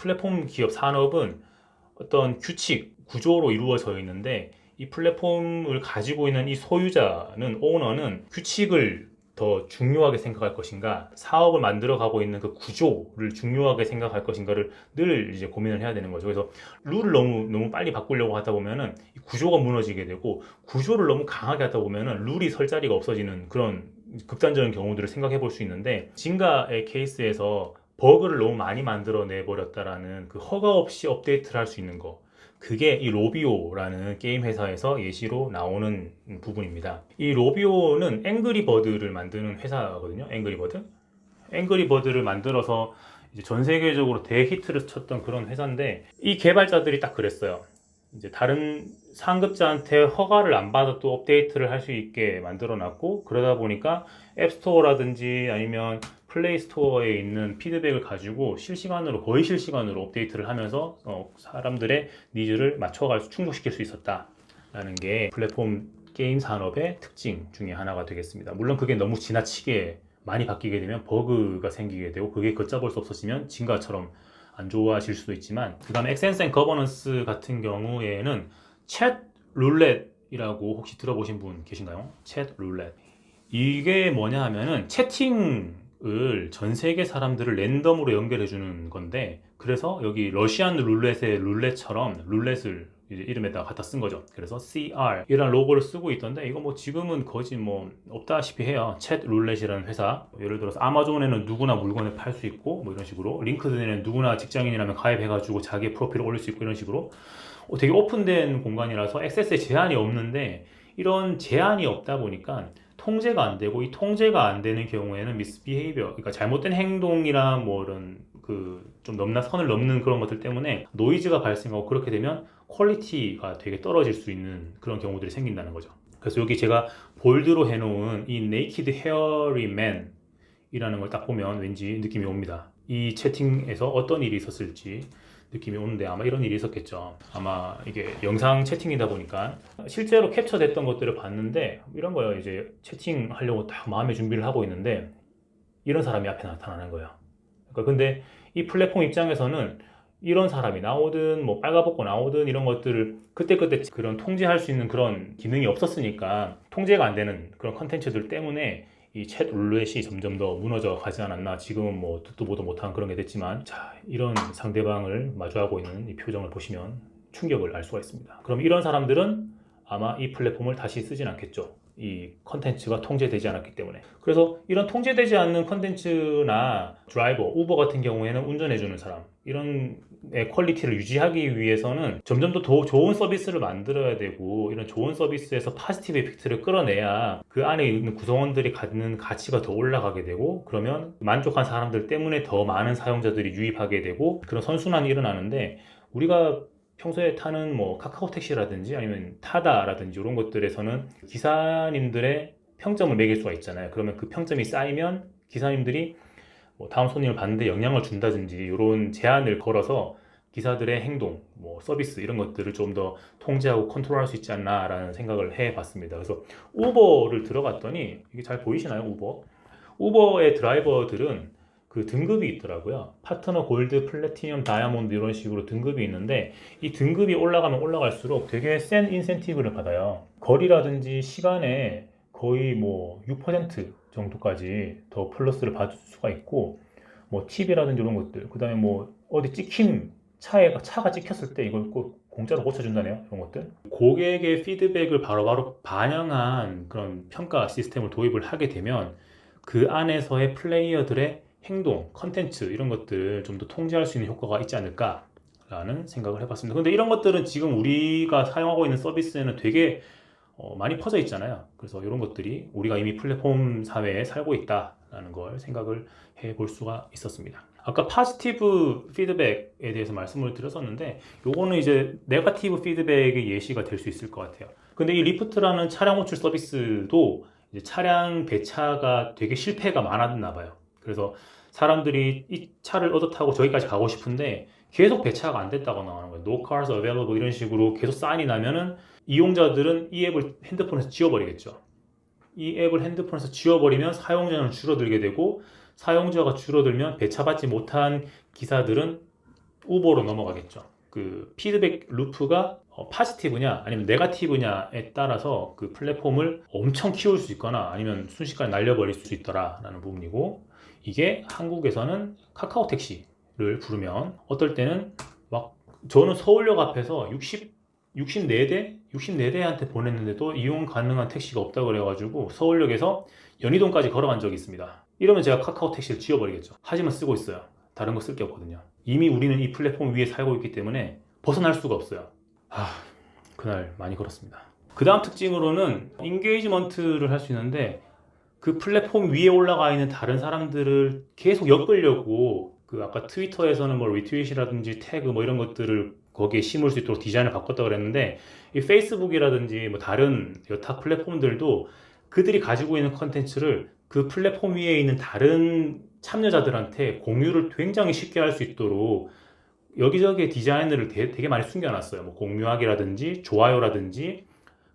플랫폼 기업 산업은 어떤 규칙, 구조로 이루어져 있는데 이 플랫폼을 가지고 있는 이 소유자는, 오너는 규칙을 더 중요하게 생각할 것인가, 사업을 만들어 가고 있는 그 구조를 중요하게 생각할 것인가를 늘 이제 고민을 해야 되는 거죠. 그래서 룰을 너무 빨리 바꾸려고 하다 보면은 이 구조가 무너지게 되고, 구조를 너무 강하게 하다 보면은 룰이 설 자리가 없어지는 그런 극단적인 경우들을 생각해 볼 수 있는데, 진가의 케이스에서 버그를 너무 많이 만들어내 버렸다라는 그 허가 없이 업데이트를 할 수 있는 거, 그게 이 로비오라는 게임 회사에서 예시로 나오는 부분입니다. 이 로비오는 앵그리버드를 만드는 회사거든요. 앵그리버드를 만들어서 이제 전 세계적으로 대히트를 쳤던 그런 회사인데, 이 개발자들이 딱 그랬어요. 이제 다른 상급자한테 허가를 안 받아도 업데이트를 할 수 있게 만들어 놨고, 그러다 보니까 앱스토어라든지 아니면 플레이 스토어에 있는 피드백을 가지고 거의 실시간으로 업데이트를 하면서 사람들의 니즈를 충족시킬 수 있었다라는 게 플랫폼 게임 산업의 특징 중에 하나가 되겠습니다. 물론 그게 너무 지나치게 많이 바뀌게 되면 버그가 생기게 되고, 그게 걷잡을 수 없어지면 진가처럼 안 좋아질 수도 있지만, 그 다음에 액센스 앤 거버넌스 같은 경우에는 챗 룰렛이라고 혹시 들어보신 분 계신가요? 챗 룰렛. 이게 뭐냐 하면은 채팅을 전 세계 사람들을 랜덤으로 연결해 주는 건데, 그래서 여기 러시안 룰렛의 룰렛처럼 룰렛을 이제 이름에다가 갖다 쓴 거죠. 그래서 CR 이런 로고를 쓰고 있던데, 이거 뭐 지금은 거의 뭐 없다시피 해요. 챗 룰렛이라는 회사, 예를 들어서 아마존에는 누구나 물건을 팔 수 있고, 뭐 이런 식으로 링크드인에는 누구나 직장인이라면 가입해가지고 자기 프로필을 올릴 수 있고, 이런 식으로 되게 오픈된 공간이라서 액세스에 제한이 없는데, 이런 제한이 없다 보니까 통제가 안 되고, 이 통제가 안 되는 경우에는 미스비헤이비어, 그러니까 잘못된 행동이랑 뭐 이런 그 좀 선을 넘는 그런 것들 때문에 노이즈가 발생하고, 그렇게 되면 퀄리티가 되게 떨어질 수 있는 그런 경우들이 생긴다는 거죠. 그래서 여기 제가 볼드로 해놓은 이 Naked Hairy Man 이라는 걸 딱 보면 왠지 느낌이 옵니다. 이 채팅에서 어떤 일이 있었을지 느낌이 오는데, 아마 이런 일이 있었겠죠. 아마 이게 영상 채팅이다 보니까 실제로 캡처됐던 것들을 봤는데, 이런 거예요. 이제 채팅하려고 딱 마음의 준비를 하고 있는데 이런 사람이 앞에 나타나는 거예요. 그러니까 근데 이 플랫폼 입장에서는 이런 사람이 나오든 뭐 빨가벗고 나오든 이런 것들을 그때그때 그런 통제할 수 있는 그런 기능이 없었으니까, 통제가 안 되는 그런 컨텐츠들 때문에 이 챗 룰렛이 점점 더 무너져 가지 않았나. 지금은 뭐 듣도 보도 못한 그런 게 됐지만, 자, 이런 상대방을 마주하고 있는 이 표정을 보시면 충격을 알 수가 있습니다. 그럼 이런 사람들은 아마 이 플랫폼을 다시 쓰진 않겠죠. 이 컨텐츠가 통제되지 않았기 때문에. 그래서 이런 통제되지 않는 컨텐츠나 드라이버, 우버 같은 경우에는 운전해주는 사람, 이런 퀄리티를 유지하기 위해서는 점점 더 좋은 서비스를 만들어야 되고, 이런 좋은 서비스에서 파지티브 이펙트를 끌어내야 그 안에 있는 구성원들이 갖는 가치가 더 올라가게 되고, 그러면 만족한 사람들 때문에 더 많은 사용자들이 유입하게 되고, 그런 선순환이 일어나는데, 우리가 평소에 타는 뭐 카카오 택시라든지 아니면 타다라든지 이런 것들에서는 기사님들의 평점을 매길 수가 있잖아요. 그러면 그 평점이 쌓이면 기사님들이 뭐 다음 손님을 받는데 영향을 준다든지 이런 제한을 걸어서 기사들의 행동, 뭐 서비스 이런 것들을 좀 더 통제하고 컨트롤할 수 있지 않나라는 생각을 해봤습니다. 그래서 우버를 들어갔더니, 이게 잘 보이시나요? 우버의 드라이버들은 그 등급이 있더라고요. 파트너 골드, 플래티넘, 다이아몬드 이런 식으로 등급이 있는데, 이 등급이 올라가면 올라갈수록 되게 센 인센티브를 받아요. 거리라든지 시간에 거의 뭐 6% 정도까지 더 플러스를 받을 수가 있고, 뭐 팁이라든지 이런 것들, 그 다음에 뭐 어디 차가 찍혔을 때 이걸 꼭 공짜로 고쳐준다네요. 이런 것들. 고객의 피드백을 바로바로 반영한 그런 평가 시스템을 도입을 하게 되면, 그 안에서의 플레이어들의 행동, 컨텐츠 이런 것들 좀 더 통제할 수 있는 효과가 있지 않을까라는 생각을 해봤습니다. 근데 이런 것들은 지금 우리가 사용하고 있는 서비스에는 되게 많이 퍼져 있잖아요. 그래서 이런 것들이 우리가 이미 플랫폼 사회에 살고 있다라는 걸 생각을 해볼 수가 있었습니다. 아까 파지티브 피드백에 대해서 말씀을 드렸었는데, 요거는 이제 네거티브 피드백의 예시가 될 수 있을 것 같아요. 근데 이 리프트라는 차량 호출 서비스도 이제 차량 배차가 되게 실패가 많았나 봐요. 그래서 사람들이 이 차를 얻어 타고 저기까지 가고 싶은데 계속 배차가 안 됐다고 나오는 거예요. No cars available 이런 식으로 계속 사인이 나면은, 이용자들은 이 앱을 핸드폰에서 지워버리겠죠. 이 앱을 핸드폰에서 지워버리면 사용자는 줄어들게 되고, 사용자가 줄어들면 배차받지 못한 기사들은 우보로 넘어가겠죠. 그 피드백 루프가 파지티브냐 아니면 네거티브냐에 따라서 그 플랫폼을 엄청 키울 수 있거나 아니면 순식간에 날려버릴 수 있더라라는 부분이고, 이게 한국에서는 카카오 택시를 부르면 어떨 때는 막 저는 서울역 앞에서 64대한테 보냈는데도 이용 가능한 택시가 없다 그래가지고 서울역에서 연희동까지 걸어간 적이 있습니다. 이러면 제가 카카오 택시를 지워버리겠죠. 하지만 쓰고 있어요. 다른 거 쓸 게 없거든요. 이미 우리는 이 플랫폼 위에 살고 있기 때문에 벗어날 수가 없어요. 그날 많이 걸었습니다. 그 다음 특징으로는 인게이지먼트를 할 수 있는데, 그 플랫폼 위에 올라가 있는 다른 사람들을 계속 엮으려고 그 아까 트위터에서는 뭐 리트윗이라든지 태그 뭐 이런 것들을 거기에 심을 수 있도록 디자인을 바꿨다 그랬는데, 이 페이스북이라든지 뭐 다른 여타 플랫폼들도 그들이 가지고 있는 컨텐츠를 그 플랫폼 위에 있는 다른 참여자들한테 공유를 굉장히 쉽게 할 수 있도록 여기저기에 디자인을 되게 많이 숨겨놨어요. 뭐 공유하기라든지 좋아요라든지,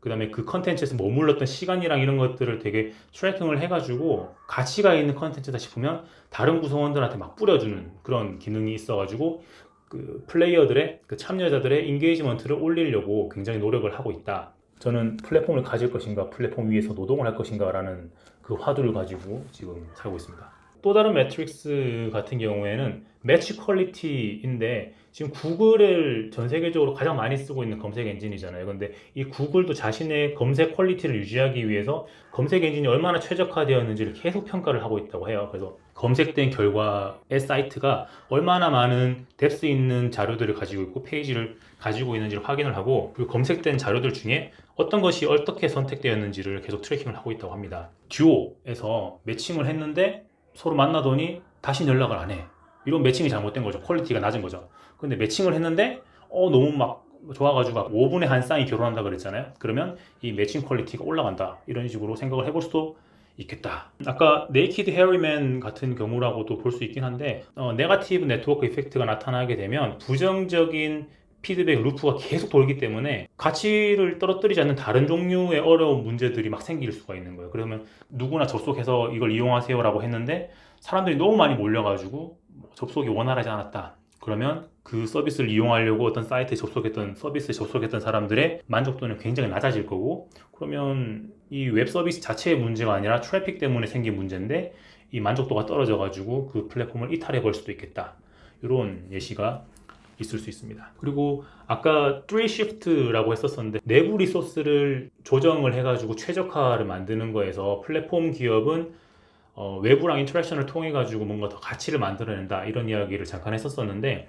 그 다음에 그 컨텐츠에서 머물렀던 시간이랑 이런 것들을 되게 트래킹을 해가지고 가치가 있는 컨텐츠다 싶으면 다른 구성원들한테 막 뿌려주는 그런 기능이 있어가지고 그 플레이어들의, 그 참여자들의 인게이지먼트를 올리려고 굉장히 노력을 하고 있다. 저는 플랫폼을 가질 것인가, 플랫폼 위에서 노동을 할 것인가 라는 그 화두를 가지고 지금 살고 있습니다. 또 다른 매트릭스 같은 경우에는 매치 퀄리티인데, 지금 구글을 전 세계적으로 가장 많이 쓰고 있는 검색 엔진이잖아요. 근데 이 구글도 자신의 검색 퀄리티를 유지하기 위해서 검색 엔진이 얼마나 최적화되었는지를 계속 평가를 하고 있다고 해요. 그래서 검색된 결과의 사이트가 얼마나 많은 뎁스 있는 자료들을 가지고 있고 페이지를 가지고 있는지를 확인을 하고, 그리고 검색된 자료들 중에 어떤 것이 어떻게 선택되었는지를 계속 트래킹을 하고 있다고 합니다. 듀오에서 매칭을 했는데 서로 만나더니 다시 연락을 안 해. 이런 매칭이 잘못된 거죠. 퀄리티가 낮은 거죠. 근데 매칭을 했는데 너무 막 좋아가지고 막 5분에 한 쌍이 결혼한다 그랬잖아요. 그러면 이 매칭 퀄리티가 올라간다. 이런 식으로 생각을 해볼 수도 있겠다. 아까 네이키드 헤어리맨 같은 경우라고도 볼 수 있긴 한데, 네거티브 네트워크 이펙트가 나타나게 되면 부정적인 피드백 루프가 계속 돌기 때문에 가치를 떨어뜨리지 않는 다른 종류의 어려운 문제들이 막 생길 수가 있는 거예요. 그러면 누구나 접속해서 이걸 이용하세요 라고 했는데 사람들이 너무 많이 몰려가지고 접속이 원활하지 않았다. 그러면 그 서비스를 이용하려고 어떤 사이트에 접속했던, 서비스에 접속했던 사람들의 만족도는 굉장히 낮아질 거고, 그러면 이 웹 서비스 자체의 문제가 아니라 트래픽 때문에 생긴 문제인데 이 만족도가 떨어져가지고 그 플랫폼을 이탈해 볼 수도 있겠다. 이런 예시가 있을 수 있습니다. 그리고 아까 3shift라고 했었는데, 내부 리소스를 조정을 해가지고 최적화를 만드는 거에서 플랫폼 기업은 외부랑 인터랙션을 통해 가지고 뭔가 더 가치를 만들어낸다, 이런 이야기를 잠깐 했었었는데,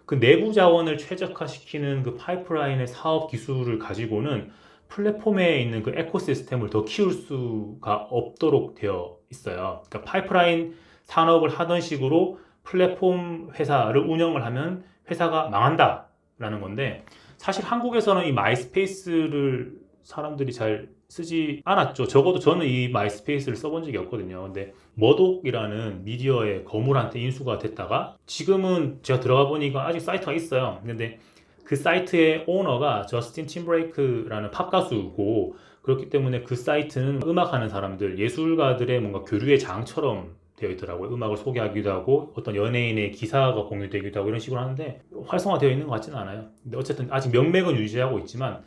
그 내부 자원을 최적화시키는 그 파이프라인의 사업 기술을 가지고는 플랫폼에 있는 그 에코시스템을 더 키울 수가 없도록 되어 있어요. 그러니까 파이프라인 산업을 하던 식으로 플랫폼 회사를 운영을 하면 회사가 망한다 라는 건데, 사실 한국에서는 이 마이스페이스를 사람들이 잘 쓰지 않았죠. 적어도 저는 이 마이스페이스를 써본 적이 없거든요. 근데 머독이라는 미디어의 거물한테 인수가 됐다가 지금은 제가 들어가 보니까 아직 사이트가 있어요. 근데 그 사이트의 오너가 저스틴 팀브레이크라는 팝 가수고, 그렇기 때문에 그 사이트는 음악하는 사람들, 예술가들의 뭔가 교류의 장처럼 되어 있더라고요. 음악을 소개하기도 하고 어떤 연예인의 기사가 공유되기도 하고 이런 식으로 하는데 활성화되어 있는 것 같지는 않아요. 근데 어쨌든 아직 명맥은 유지하고 있지만,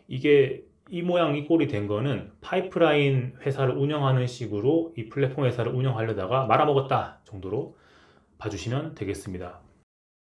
이게 이 모양 이 꼴이 된 거는 파이프라인 회사를 운영하는 식으로 이 플랫폼 회사를 운영하려다가 말아먹었다 정도로 봐주시면 되겠습니다.